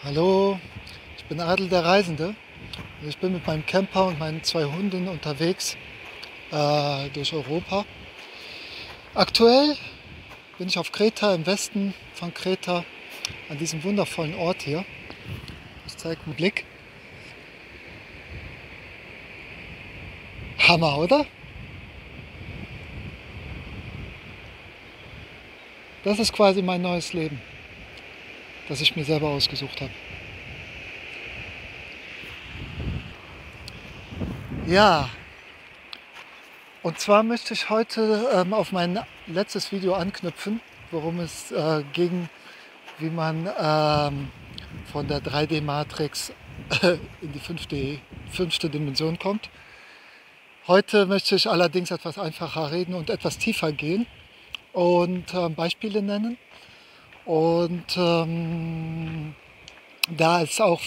Hallo, ich bin Adel der Reisende. Ich bin mit meinem Camper und meinen 2 Hunden unterwegs durch Europa. Aktuell bin ich auf Kreta, im Westen von Kreta, an diesem wundervollen Ort hier. Ich zeige einen Blick. Hammer, oder? Das ist quasi mein neues Leben, das ich mir selber ausgesucht habe. Ja, und zwar möchte ich heute auf mein letztes Video anknüpfen, worum es ging, wie man von der 3D-Matrix in die fünfte Dimension kommt. Heute möchte ich allerdings etwas einfacher reden und etwas tiefer gehen und Beispiele nennen. Und da es auch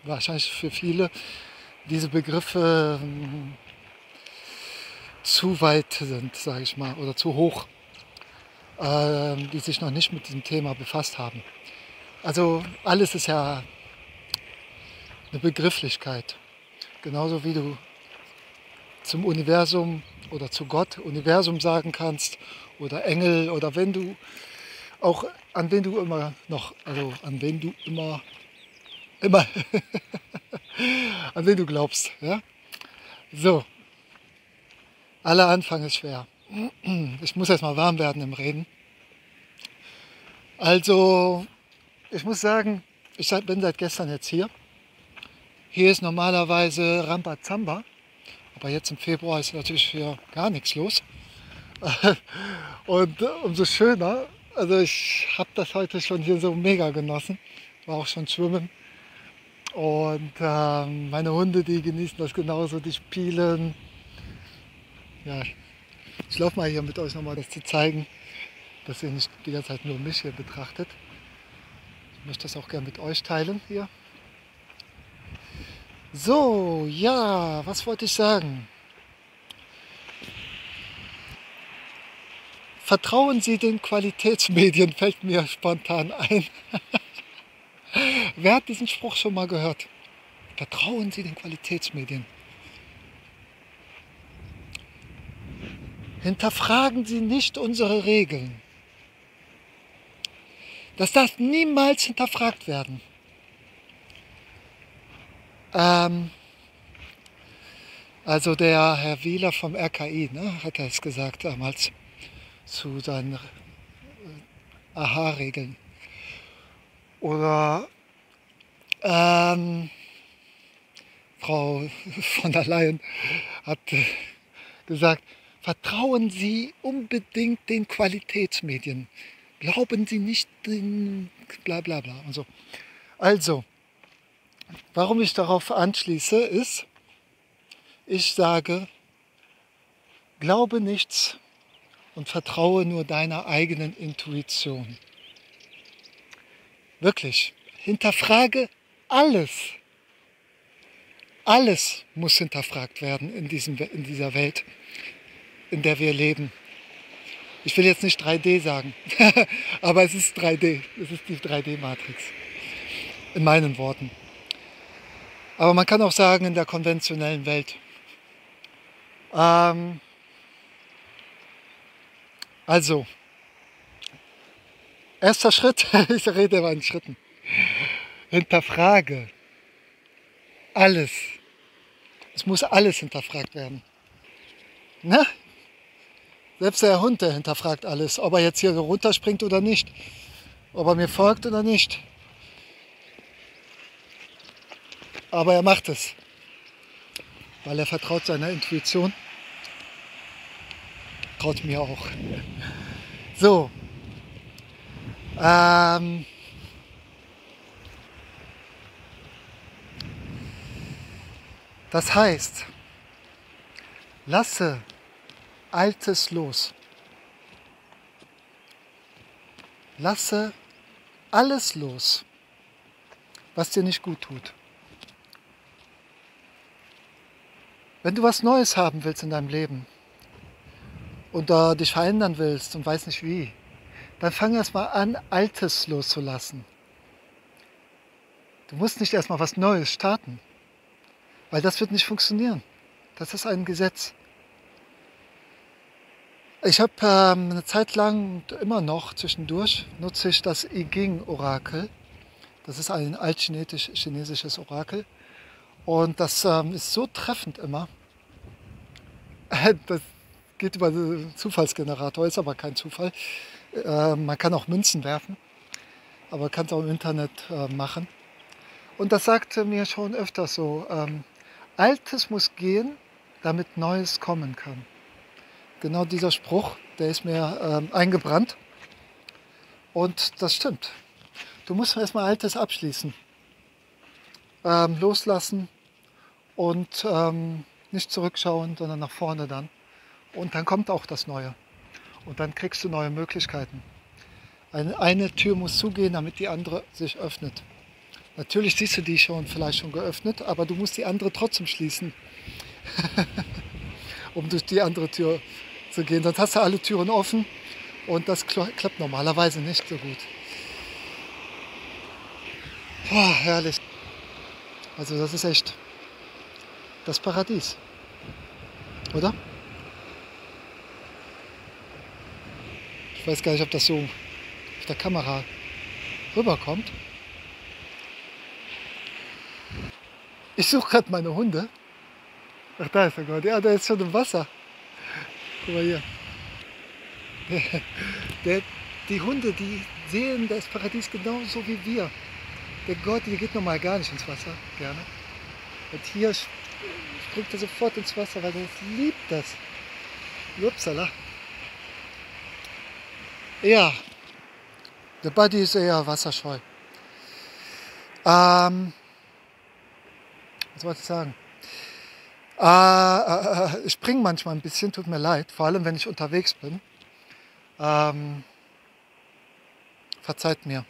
wahrscheinlich für viele diese Begriffe zu weit sind, sage ich mal, oder zu hoch, die sich noch nicht mit diesem Thema befasst haben. Also alles ist ja eine Begrifflichkeit. Genauso wie du zum Universum oder zu Gott Universum sagen kannst oder Engel oder wenn du auch an wen du immer an wen du glaubst. Ja? So, aller Anfang ist schwer. Ich muss erst mal warm werden im Reden. Also, ich muss sagen, ich bin seit gestern jetzt hier. Hier ist normalerweise Rambazamba, aber jetzt im Februar ist natürlich hier gar nichts los. Und umso schöner, also ich habe das heute schon hier so mega genossen, war auch schon schwimmen. Und meine Hunde, die genießen das genauso, die spielen. Ja, ich laufe mal hier mit euch nochmal, das zu zeigen, dass ihr nicht die ganze Zeit nur mich hier betrachtet. Ich möchte das auch gerne mit euch teilen hier. So, ja, was wollte ich sagen? Vertrauen Sie den Qualitätsmedien, fällt mir spontan ein. Wer hat diesen Spruch schon mal gehört? Vertrauen Sie den Qualitätsmedien. Hinterfragen Sie nicht unsere Regeln. Das darf niemals hinterfragt werden. Also der Herr Wieler vom RKI, hat er es gesagt damals zu seinen Aha-Regeln. Oder Frau von der Leyen hat gesagt, vertrauen Sie unbedingt den Qualitätsmedien. Glauben Sie nicht den bla bla bla und so. Also, warum ich darauf anschließe, ist, ich sage, glaube nichts und vertraue nur deiner eigenen Intuition. Wirklich, hinterfrage alles. Alles muss hinterfragt werden in dieser Welt, in der wir leben. Ich will jetzt nicht 3D sagen, aber es ist 3D. Es ist die 3D-Matrix. In meinen Worten. Aber man kann auch sagen, in der konventionellen Welt. Also, erster Schritt, ich rede immer in Schritten. Hinterfrage alles. Es muss alles hinterfragt werden. Na? Selbst der Hund, der hinterfragt alles, ob er jetzt hier runterspringt oder nicht, ob er mir folgt oder nicht. Aber er macht es, weil er vertraut seiner Intuition, traut mir auch. So, das heißt, lasse Altes los. Lasse alles los, was dir nicht gut tut. Wenn du was Neues haben willst in deinem Leben und dich verändern willst und weißt nicht wie, dann fang erst mal an, Altes loszulassen. Du musst nicht erstmal was Neues starten, weil das wird nicht funktionieren. Das ist ein Gesetz. Ich habe eine Zeit lang und immer noch zwischendurch nutze ich das I Ching-Orakel. Das ist ein altchinesisch-chinesisches Orakel. Und das ist so treffend immer. Das geht über den Zufallsgenerator, ist aber kein Zufall. Man kann auch Münzen werfen, aber kann es auch im Internet machen. Und das sagte mir schon öfters so, Altes muss gehen, damit Neues kommen kann. Genau dieser Spruch, der ist mir eingebrannt. Und das stimmt. Du musst erstmal Altes abschließen, loslassen und nicht zurückschauen, sondern nach vorne dann. Und dann kommt auch das Neue. Und dann kriegst du neue Möglichkeiten. Eine Tür muss zugehen, damit die andere sich öffnet. Natürlich siehst du die vielleicht schon geöffnet, aber du musst die andere trotzdem schließen, um durch die andere Tür zu gehen. Sonst hast du alle Türen offen und das klappt normalerweise nicht so gut. Boah, herrlich. Also das ist echt das Paradies, oder? Ich weiß gar nicht, ob das so auf der Kamera rüberkommt. Ich suche gerade meine Hunde. Ach, da ist er gerade. Ja, der ist schon im Wasser. Guck mal hier. Die Hunde, die sehen das Paradies genauso wie wir. Der Gott, die geht normal gar nicht ins Wasser, gerne. Und hier springt er sofort ins Wasser, weil er liebt das. Upsala. Ja, der Buddy ist eher wasserscheu. Was wollte ich sagen? Ich springe manchmal ein bisschen, tut mir leid, vor allem wenn ich unterwegs bin. Verzeiht mir.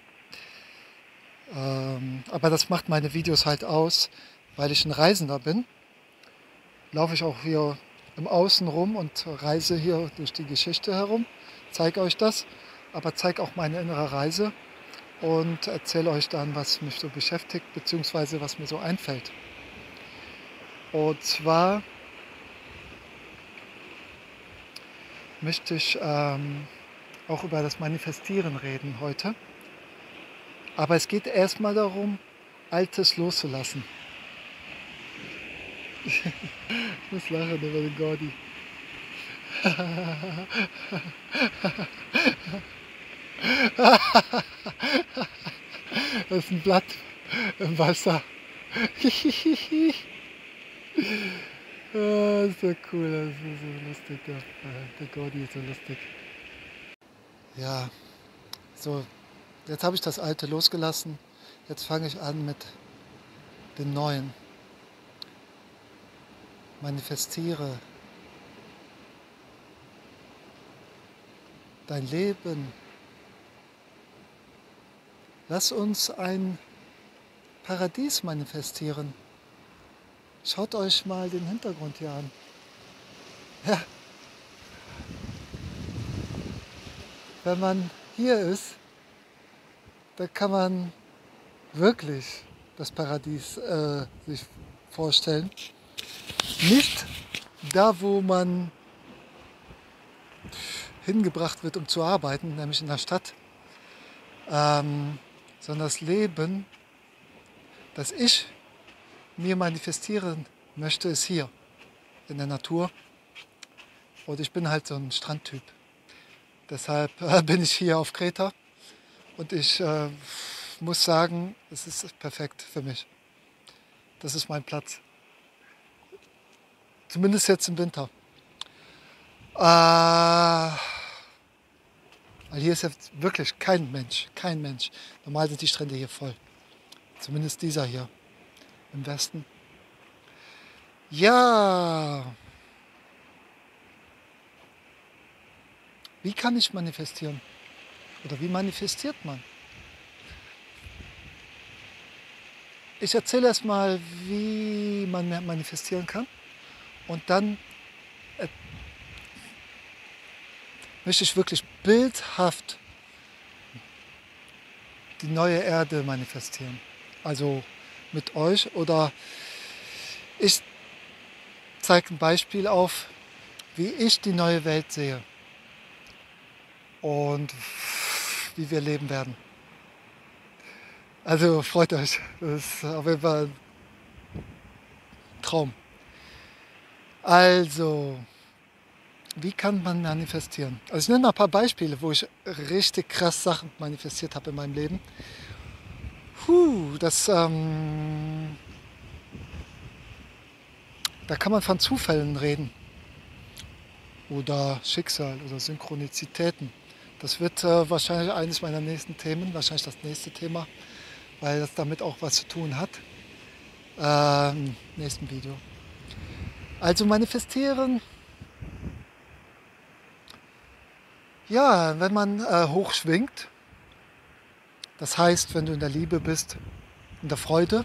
Aber das macht meine Videos halt aus, weil ich ein Reisender bin. Laufe ich auch hier im Außen rum und reise hier durch die Geschichte herum, zeige euch das, aber zeige auch meine innere Reise und erzähle euch dann, was mich so beschäftigt, beziehungsweise was mir so einfällt. Und zwar möchte ich auch über das Manifestieren reden heute. Aber es geht erstmal darum, Altes loszulassen. Ich muss lachen über den Gordi. Das ist ein Blatt im Wasser. Das ist so cool, das ist so lustig. Der Gordi ist so lustig. Ja, so, jetzt habe ich das Alte losgelassen. Jetzt fange ich an mit dem Neuen. Manifestiere dein Leben. Lass uns ein Paradies manifestieren. Schaut euch mal den Hintergrund hier an. Ja. Wenn man hier ist, da kann man wirklich das Paradies sich vorstellen. Nicht da, wo man hingebracht wird, um zu arbeiten, nämlich in der Stadt, sondern das Leben, das ich mir manifestieren möchte, ist hier in der Natur. Und ich bin halt so ein Strandtyp. Deshalb bin ich hier auf Kreta und ich muss sagen, es ist perfekt für mich. Das ist mein Platz. Zumindest jetzt im Winter. Weil hier ist jetzt wirklich kein Mensch. Normal sind die Strände hier voll. Zumindest dieser hier im Westen. Ja. Wie kann ich manifestieren? Oder wie manifestiert man? Ich erzähle erstmal, wie man manifestieren kann. Und dann möchte ich wirklich bildhaft die neue Erde manifestieren. Also mit euch oder ich zeige ein Beispiel auf, wie ich die neue Welt sehe und wie wir leben werden. Also freut euch, das ist auf jeden Fall ein Traum. Also, wie kann man manifestieren? Also ich nenne mal ein paar Beispiele, wo ich richtig krass Sachen manifestiert habe in meinem Leben. Da kann man von Zufällen reden oder Schicksal oder Synchronizitäten. Das wird wahrscheinlich eines meiner nächsten Themen, wahrscheinlich das nächste Thema, weil das damit auch was zu tun hat. Im nächsten Video. Also manifestieren, ja, wenn man hoch schwingt, das heißt, wenn du in der Liebe bist, in der Freude,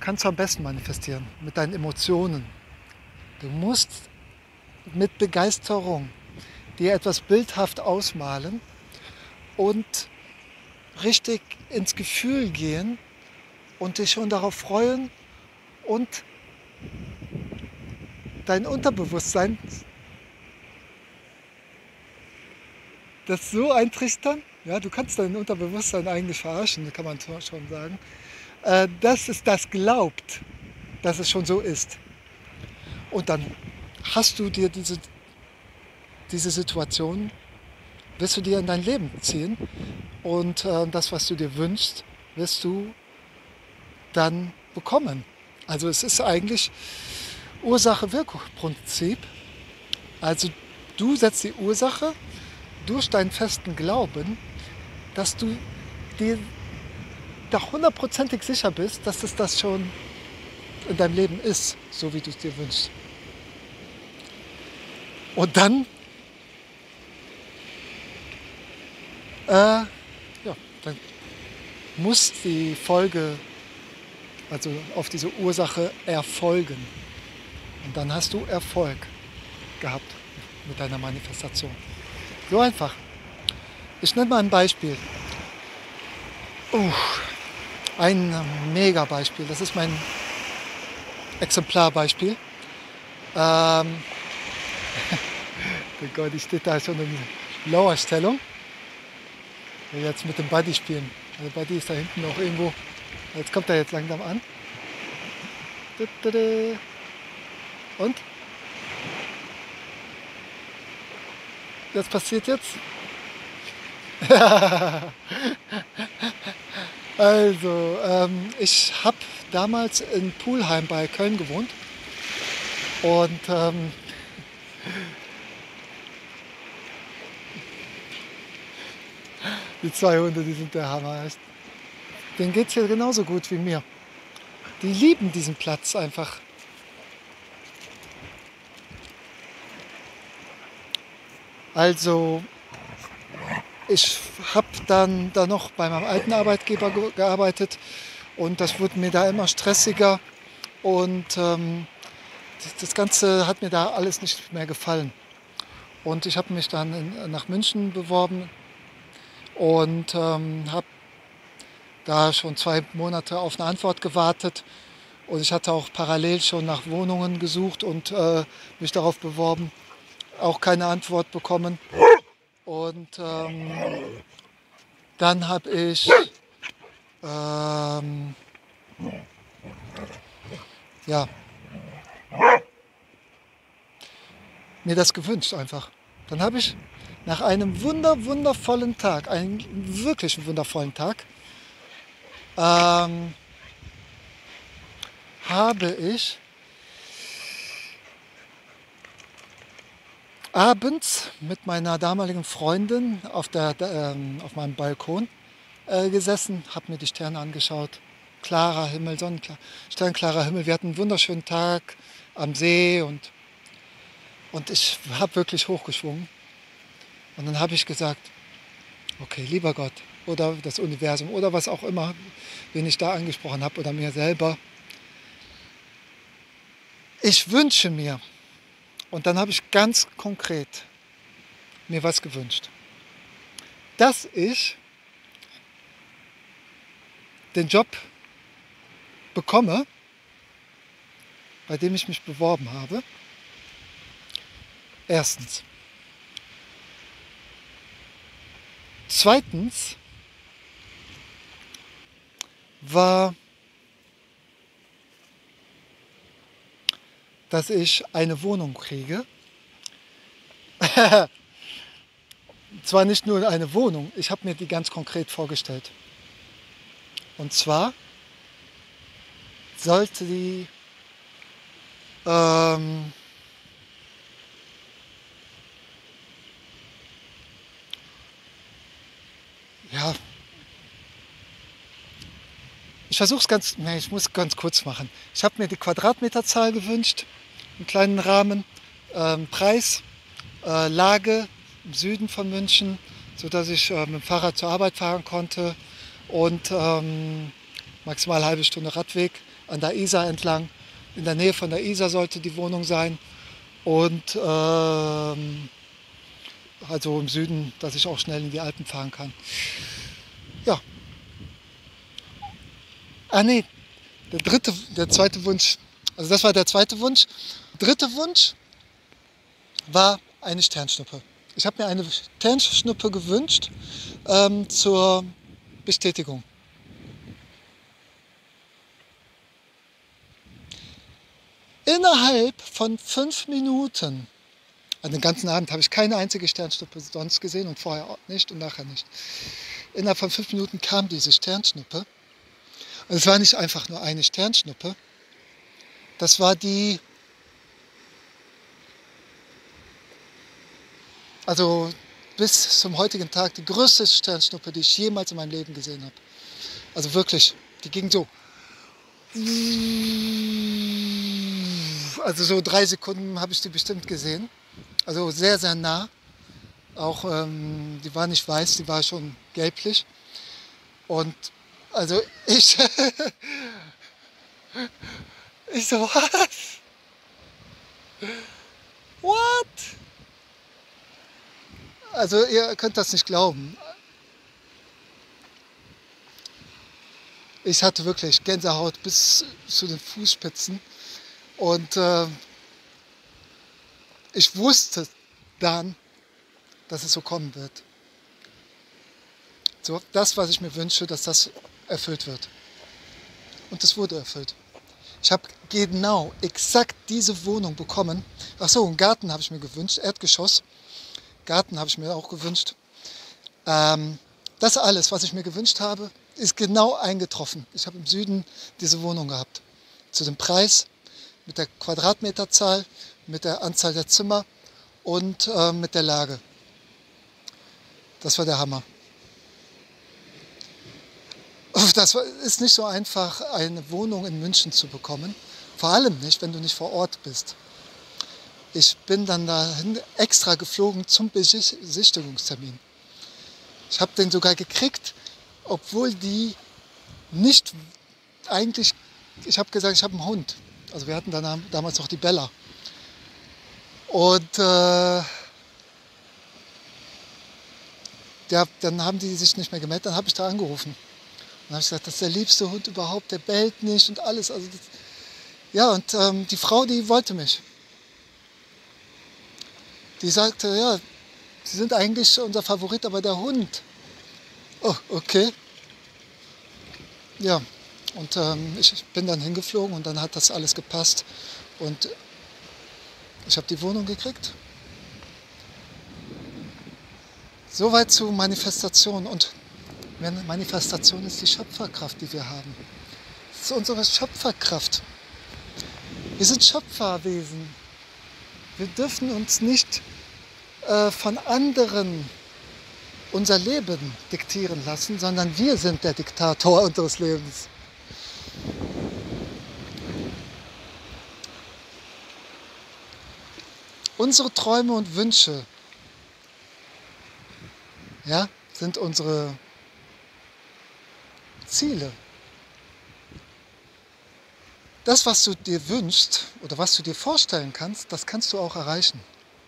kannst du am besten manifestieren mit deinen Emotionen. Du musst mit Begeisterung dir etwas bildhaft ausmalen und richtig ins Gefühl gehen und dich schon darauf freuen und dein Unterbewusstsein das so eintrichtern. Ja, du kannst dein Unterbewusstsein eigentlich verarschen, kann man schon sagen, dass es das glaubt, dass es schon so ist. Und dann hast du dir diese Situation, wirst du dir in dein Leben ziehen und das, was du dir wünschst, wirst du dann bekommen. Also es ist eigentlich Ursache-Wirkung-Prinzip. Also du setzt die Ursache durch deinen festen Glauben, dass du dir da hundertprozentig sicher bist, dass es das schon in deinem Leben ist, so wie du es dir wünschst. Und dann, ja, dann muss die Folge, also auf diese Ursache erfolgen. Und dann hast du Erfolg gehabt mit deiner Manifestation. So einfach. Ich nenne mal ein Beispiel. Ein Mega-Beispiel. Das ist mein Exemplarbeispiel. Oh Gott, ich stehe da schon in Lauerstellung. Ich will jetzt mit dem Buddy spielen. Der Buddy ist da hinten noch irgendwo. Jetzt kommt er jetzt langsam an. Und? Was passiert jetzt? Also, ich habe damals in Pulheim bei Köln gewohnt und die zwei Hunde, die sind der Hammer. Denen geht es hier genauso gut wie mir. Die lieben diesen Platz einfach. Also, ich habe dann da noch bei meinem alten Arbeitgeber gearbeitet und das wurde mir da immer stressiger und das Ganze hat mir da alles nicht mehr gefallen. Und ich habe mich dann nach München beworben und habe da schon 2 Monate auf eine Antwort gewartet. Und ich hatte auch parallel schon nach Wohnungen gesucht und mich darauf beworben. Auch keine Antwort bekommen. Und dann habe ich mir das gewünscht einfach. Dann habe ich nach einem wundervollen Tag, einem wirklich wundervollen Tag, habe ich abends mit meiner damaligen Freundin auf meinem Balkon gesessen, habe mir die Sterne angeschaut. Klarer Himmel, sternklarer Himmel. Wir hatten einen wunderschönen Tag am See und ich habe wirklich hochgeschwungen. Und dann habe ich gesagt, okay, lieber Gott oder das Universum oder was auch immer, wen ich da angesprochen habe oder mir selber, ich wünsche mir, und dann habe ich ganz konkret mir was gewünscht, dass ich den Job bekomme, bei dem ich mich beworben habe. Erstens. Zweitens war, dass ich eine Wohnung kriege. Zwar nicht nur eine Wohnung, ich habe mir die ganz konkret vorgestellt. Und zwar sollte die ja, ich muss ganz kurz machen. Ich habe mir die Quadratmeterzahl gewünscht, einen kleinen Rahmen, Preis, Lage im Süden von München, sodass ich mit dem Fahrrad zur Arbeit fahren konnte und maximal eine halbe Stunde Radweg an der Isar entlang. In der Nähe von der Isar sollte die Wohnung sein und also im Süden, dass ich auch schnell in die Alpen fahren kann. Ja. Ah nee, der zweite Wunsch, also das war der zweite Wunsch. Der dritte Wunsch war eine Sternschnuppe. Ich habe mir eine Sternschnuppe gewünscht zur Bestätigung. Innerhalb von 5 Minuten, an den ganzen Abend habe ich keine einzige Sternschnuppe sonst gesehen und vorher auch nicht und nachher nicht. Innerhalb von 5 Minuten kam diese Sternschnuppe. Und es war nicht einfach nur eine Sternschnuppe, das war die, also bis zum heutigen Tag die größte Sternschnuppe, die ich jemals in meinem Leben gesehen habe. Also wirklich, die ging so. Also so 3 Sekunden habe ich die bestimmt gesehen. Also sehr, sehr nah. Auch die war nicht weiß, die war schon gelblich. Und also ich so, was? What? Also ihr könnt das nicht glauben. Ich hatte wirklich Gänsehaut bis zu den Fußspitzen. Und ich wusste dann, dass es so kommen wird. So, das, was ich mir wünsche, dass das erfüllt wird. Und es wurde erfüllt. Ich habe genau, exakt diese Wohnung bekommen. Ach so, einen Garten habe ich mir gewünscht, Erdgeschoss. Garten habe ich mir auch gewünscht. Das alles, was ich mir gewünscht habe, ist genau eingetroffen. Ich habe im Süden diese Wohnung gehabt. Zu dem Preis, mit der Quadratmeterzahl, mit der Anzahl der Zimmer und mit der Lage. Das war der Hammer. Das ist nicht so einfach, eine Wohnung in München zu bekommen. Vor allem nicht, wenn du nicht vor Ort bist. Ich bin dann dahin extra geflogen zum Besichtigungstermin. Ich habe den sogar gekriegt, obwohl die nicht eigentlich, ich habe gesagt, ich habe einen Hund. Also wir hatten dann damals noch die Bella. Und dann haben die sich nicht mehr gemeldet, dann habe ich da angerufen. Dann habe ich gesagt, das ist der liebste Hund überhaupt, der bellt nicht und alles. Also das, ja, und die Frau, die wollte mich. Die sagte, ja, Sie sind eigentlich unser Favorit, aber der Hund. Oh, okay. Ja, und ich bin dann hingeflogen und dann hat das alles gepasst. Und ich habe die Wohnung gekriegt. Soweit zu Manifestation. Und Manifestation ist die Schöpferkraft, die wir haben. Das ist unsere Schöpferkraft. Wir sind Schöpferwesen. Wir dürfen uns nicht von anderen unser Leben diktieren lassen, sondern wir sind der Diktator unseres Lebens. Unsere Träume und Wünsche, ja, sind unsere Ziele. Das, was du dir wünschst oder was du dir vorstellen kannst, das kannst du auch erreichen.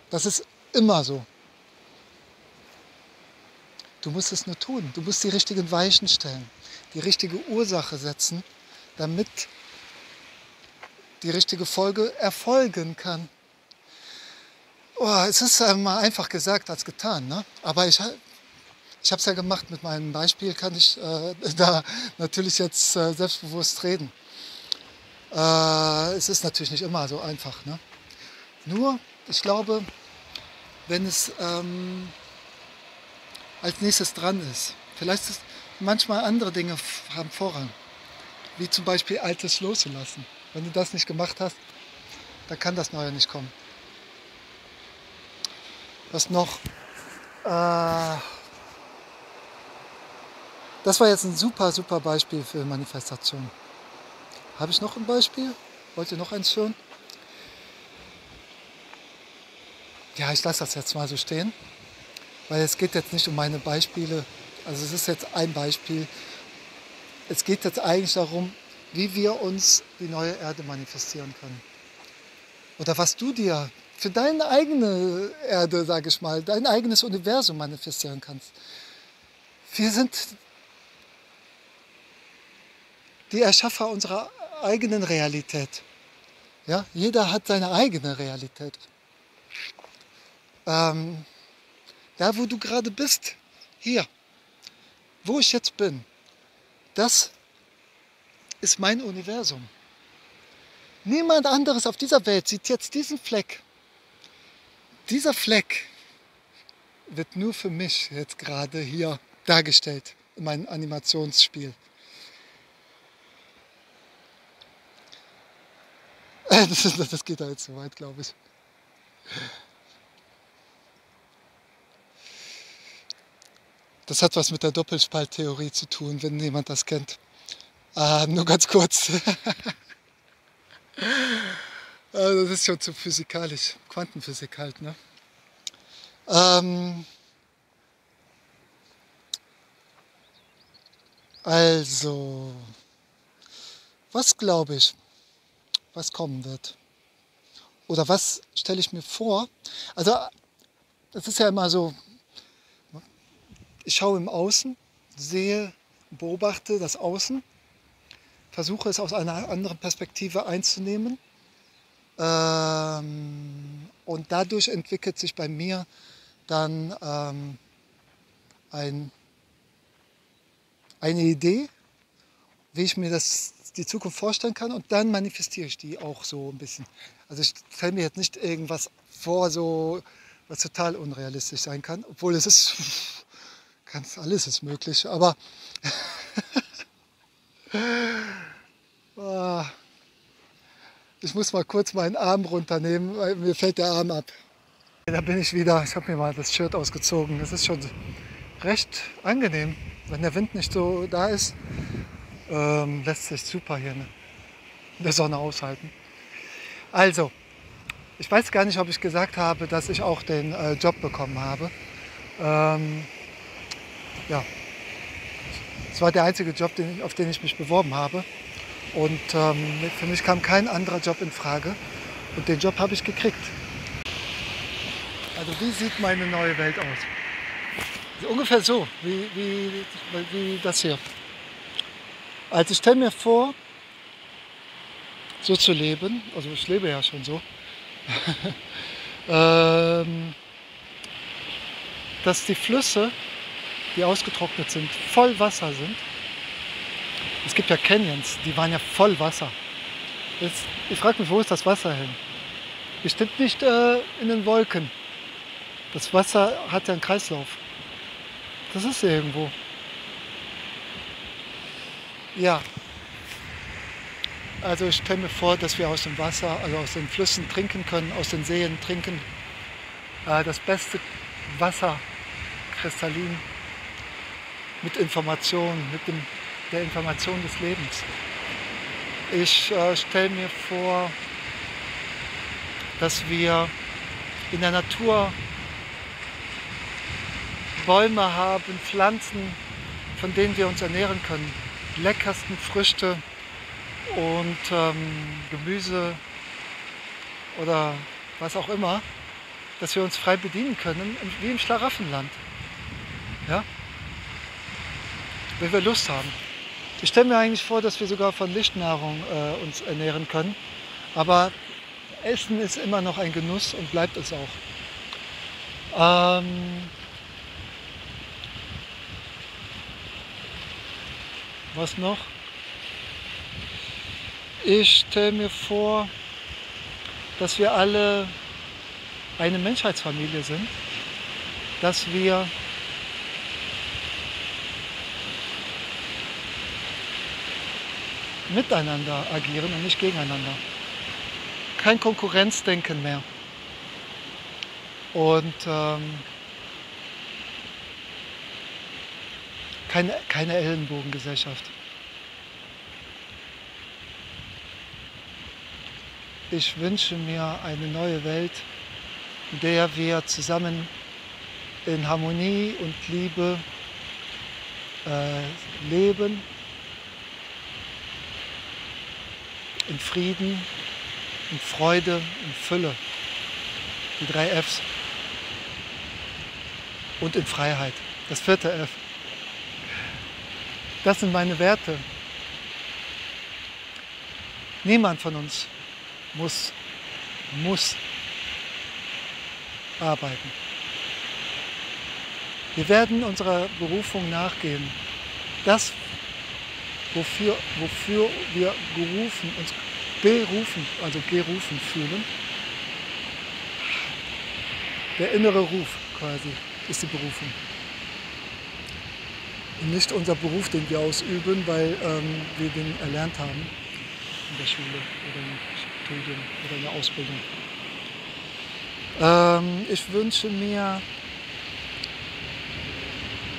Das ist immer so. Du musst es nur tun. Du musst die richtigen Weichen stellen, die richtige Ursache setzen, damit die richtige Folge erfolgen kann. Oh, es ist mal einfach gesagt als getan, ne? Aber ich habe es ja gemacht. Mit meinem Beispiel kann ich da natürlich jetzt selbstbewusst reden. Es ist natürlich nicht immer so einfach, ne? Nur, ich glaube, wenn es als nächstes dran ist, vielleicht ist manchmal andere Dinge haben Vorrang, wie zum Beispiel Altes loszulassen. Wenn du das nicht gemacht hast, dann kann das Neue nicht kommen. Was noch? Das war jetzt ein super, super Beispiel für Manifestation. Habe ich noch ein Beispiel? Wollt ihr noch eins hören? Ja, ich lasse das jetzt mal so stehen, weil es geht jetzt nicht um meine Beispiele. Also es ist jetzt ein Beispiel. Es geht jetzt eigentlich darum, wie wir uns die neue Erde manifestieren können. Oder was du dir für deine eigene Erde, sage ich mal, dein eigenes Universum manifestieren kannst. Wir sind die Erschaffer unserer eigenen Realität. Ja? Jeder hat seine eigene Realität. Da, wo du gerade bist, hier, wo ich jetzt bin, das ist mein Universum. Niemand anderes auf dieser Welt sieht jetzt diesen Fleck. Dieser Fleck wird nur für mich jetzt gerade hier dargestellt in meinem Animationsspiel. Das geht da jetzt zu weit, glaube ich. Das hat was mit der Doppelspalttheorie zu tun, wenn jemand das kennt. Nur ganz kurz. Das ist schon zu physikalisch. Quantenphysik halt, ne? Also, was glaube ich, was kommen wird? Oder was stelle ich mir vor? Also, das ist ja immer so, ich schaue im Außen, sehe, beobachte das Außen, versuche es aus einer anderen Perspektive einzunehmen. Und dadurch entwickelt sich bei mir dann eine Idee, wie ich mir die Zukunft vorstellen kann, und dann manifestiere ich die auch so ein bisschen. Also ich stelle mir jetzt nicht irgendwas vor, so, was total unrealistisch sein kann, obwohl es ist, alles ist möglich, aber ich muss mal kurz meinen Arm runternehmen, weil mir fällt der Arm ab. Da bin ich wieder, ich habe mir mal das Shirt ausgezogen. Das ist schon recht angenehm, wenn der Wind nicht so da ist. Lässt sich super hier in der Sonne aushalten. Also, ich weiß gar nicht, ob ich gesagt habe, dass ich auch den Job bekommen habe. Ja, es war der einzige Job, auf den ich mich beworben habe. Und für mich kam kein anderer Job in Frage. Und den Job habe ich gekriegt. Also wie sieht meine neue Welt aus? Ungefähr so, wie das hier. Also ich stelle mir vor, so zu leben, also ich lebe ja schon so, dass die Flüsse, die ausgetrocknet sind, voll Wasser sind. Es gibt ja Canyons, die waren ja voll Wasser. Ich frage mich, wo ist das Wasser hin? Bestimmt nicht in den Wolken. Das Wasser hat ja einen Kreislauf. Das ist irgendwo. Ja. Also ich stelle mir vor, dass wir aus dem Wasser, also aus den Flüssen trinken können, aus den Seen trinken. Das beste Wasser, kristallin, mit Information, der Information des Lebens. Ich stelle mir vor, dass wir in der Natur Bäume haben, Pflanzen, von denen wir uns ernähren können. Die leckersten Früchte und Gemüse oder was auch immer, dass wir uns frei bedienen können, wie im Schlaraffenland. Ja? Wenn wir Lust haben. Ich stelle mir eigentlich vor, dass wir sogar von Lichtnahrung uns ernähren können. Aber Essen ist immer noch ein Genuss und bleibt es auch. Was noch? Ich stelle mir vor, dass wir alle eine Menschheitsfamilie sind, dass wir miteinander agieren und nicht gegeneinander. Kein Konkurrenzdenken mehr. Und keine Ellenbogengesellschaft. Ich wünsche mir eine neue Welt, in der wir zusammen in Harmonie und Liebe leben, in Frieden, in Freude, in Fülle, die 3 Fs, und in Freiheit, das 4. F. Das sind meine Werte. Niemand von uns muss arbeiten. Wir werden unserer Berufung nachgehen. Das, wofür wir uns gerufen fühlen, der innere Ruf quasi, ist die Berufung. Und nicht unser Beruf, den wir ausüben, weil wir den erlernt haben in der Schule oder im Studium oder in der Ausbildung. Ich wünsche mir,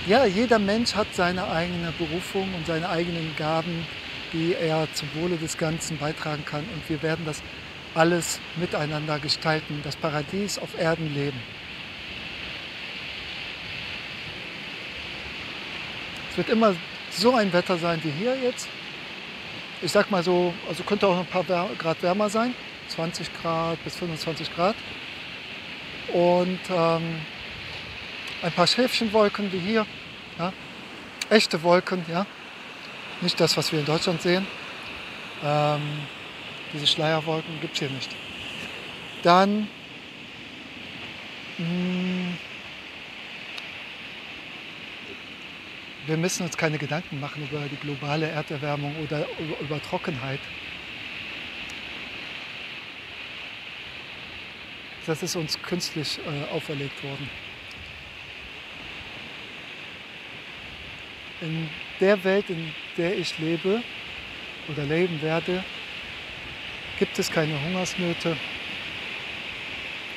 ja, jeder Mensch hat seine eigene Berufung und seine eigenen Gaben, die er zum Wohle des Ganzen beitragen kann. Und wir werden das alles miteinander gestalten, das Paradies auf Erden leben. Es wird immer so ein Wetter sein wie hier jetzt. Ich sag mal so, also könnte auch ein paar Grad wärmer sein, 20 Grad bis 25 Grad. Und ein paar Schäfchenwolken wie hier, ja? Echte Wolken, ja? Nicht das, was wir in Deutschland sehen. Diese Schleierwolken gibt es hier nicht. Dann wir müssen uns keine Gedanken machen über die globale Erderwärmung oder über Trockenheit. Das ist uns künstlich auferlegt worden. In der Welt, in der ich lebe oder leben werde, gibt es keine Hungersnöte,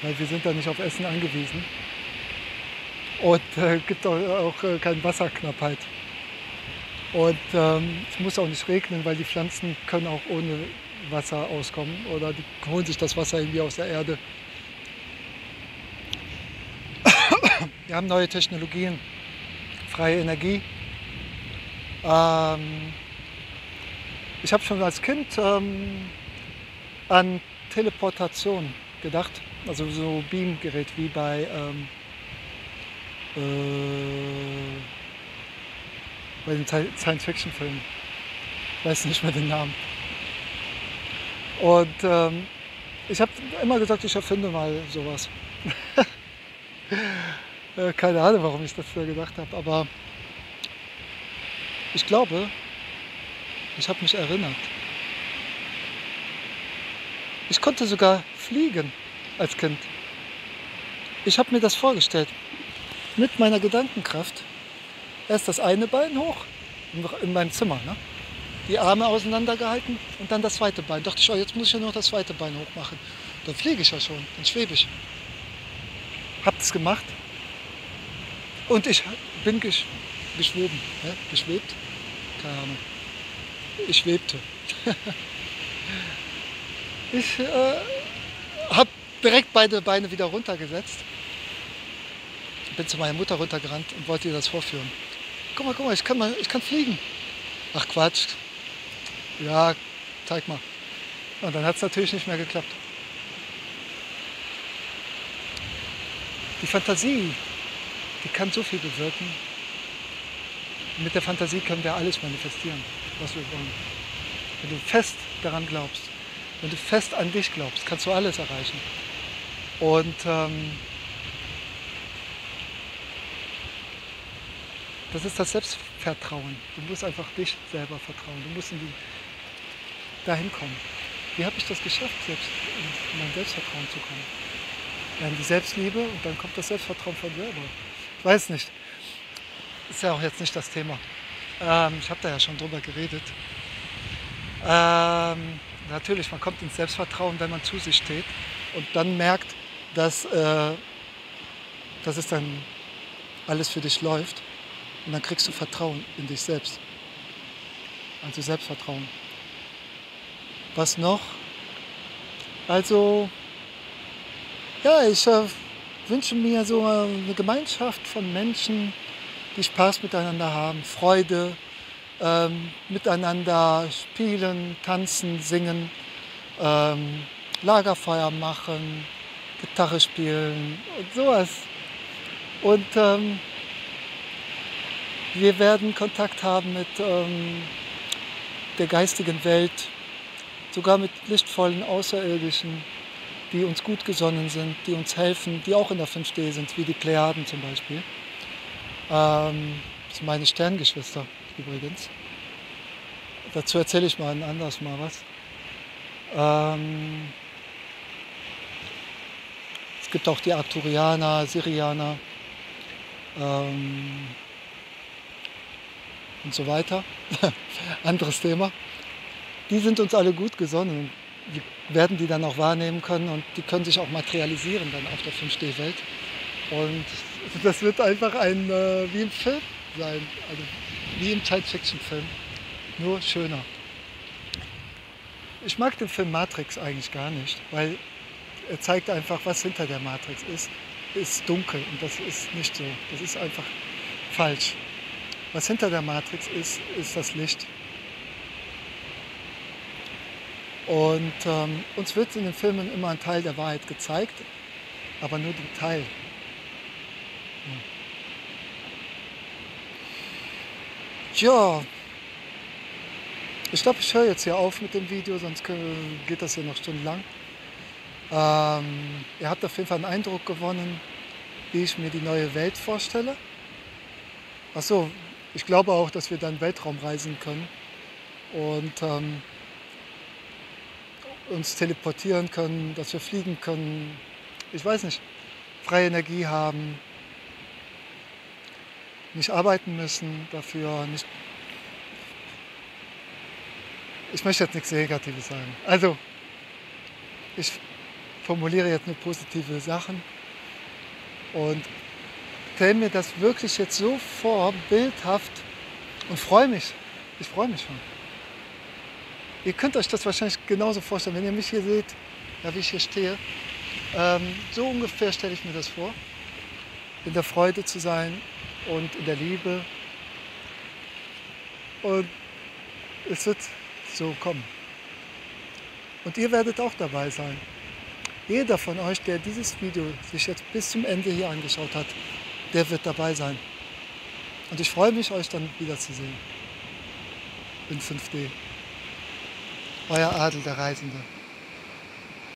weil wir sind da nicht auf Essen angewiesen. Und gibt auch keine Wasserknappheit. Und es muss auch nicht regnen, weil die Pflanzen können auch ohne Wasser auskommen oder die holen sich das Wasser irgendwie aus der Erde. Wir haben neue Technologien, freie Energie. Ich habe schon als Kind an Teleportation gedacht, also so Beamgerät wie bei den Science-Fiction-Filmen. Ich weiß nicht mehr den Namen. Und ich habe immer gesagt, ich erfinde mal sowas. Keine Ahnung, warum ich das so gedacht habe, aber ich glaube, ich habe mich erinnert. Ich konnte sogar fliegen als Kind. Ich habe mir das vorgestellt. Mit meiner Gedankenkraft erst das eine Bein hoch, in meinem Zimmer, ne? Die Arme auseinandergehalten und dann das zweite Bein. Dachte ich, oh, jetzt muss ich ja noch das zweite Bein hoch machen. Dann fliege ich ja schon, dann schwebe ich. Hab das gemacht und ich bin geschwoben, ne? Geschwebt? Keine Ahnung. Ich schwebte. Ich habe direkt beide Beine wieder runtergesetzt. Bin zu meiner Mutter runtergerannt und wollte ihr das vorführen. Guck mal, ich kann fliegen. Ach Quatsch. Ja, zeig mal. Und dann hat es natürlich nicht mehr geklappt. Die Fantasie, die kann so viel bewirken. Mit der Fantasie können wir alles manifestieren, was wir wollen. Wenn du fest daran glaubst. Wenn du fest an dich glaubst, kannst du alles erreichen. Und das ist das Selbstvertrauen. Du musst einfach dich selber vertrauen. Du musst dahin kommen. Wie habe ich das geschafft, selbst in mein Selbstvertrauen zu kommen? Ja, in die Selbstliebe und dann kommt das Selbstvertrauen von selber. Ich weiß nicht. Ist ja auch jetzt nicht das Thema. Ich habe da ja schon drüber geredet. Natürlich, man kommt ins Selbstvertrauen, wenn man zu sich steht und dann merkt, dass es dann alles für dich läuft. Und dann kriegst du Vertrauen in dich selbst. Also Selbstvertrauen. Was noch? Also, ja, ich wünsche mir so eine Gemeinschaft von Menschen, die Spaß miteinander haben, Freude, miteinander spielen, tanzen, singen, Lagerfeuer machen, Gitarre spielen und sowas. Und wir werden Kontakt haben mit der geistigen Welt, sogar mit lichtvollen Außerirdischen, die uns gut gesonnen sind, die uns helfen, die auch in der 5D sind, wie die Plejaden zum Beispiel. Das sind meine Sterngeschwister übrigens. Dazu erzähle ich mal ein anderes Mal was. Es gibt auch die Arcturianer, Sirianer und so weiter. Anderes Thema. Die sind uns alle gut gesonnen. Wir werden die dann auch wahrnehmen können und die können sich auch materialisieren dann auf der 5D-Welt. Und das wird einfach wie im Film sein, also wie im Science-Fiction-Film, nur schöner. Ich mag den Film Matrix eigentlich gar nicht, weil er zeigt einfach, was hinter der Matrix ist dunkel und das ist nicht so, das ist einfach falsch. Was hinter der Matrix ist das Licht. Und uns wird in den Filmen immer ein Teil der Wahrheit gezeigt, aber nur den Teil. Ja, ich glaube, ich höre jetzt hier auf mit dem Video, sonst geht das hier noch stundenlang. Ihr habt auf jeden Fall einen Eindruck gewonnen, wie ich mir die neue Welt vorstelle. Achso, ich glaube auch, dass wir dann Weltraum reisen können und uns teleportieren können, dass wir fliegen können. Ich weiß nicht, freie Energie haben, nicht arbeiten müssen dafür. Ich möchte jetzt nichts Negatives sagen. Also, ich formuliere jetzt nur positive Sachen und stelle mir das wirklich jetzt so vor, bildhaft und freue mich. Ich freue mich schon. Ihr könnt euch das wahrscheinlich genauso vorstellen, wenn ihr mich hier seht, ja, wie ich hier stehe. So ungefähr stelle ich mir das vor. In der Freude zu sein und in der Liebe. Und es wird so kommen. Und ihr werdet auch dabei sein. Jeder von euch, der dieses Video sich jetzt bis zum Ende hier angeschaut hat, der wird dabei sein. Und ich freue mich, euch dann wiederzusehen in 5D. Euer Adel, der Reisende.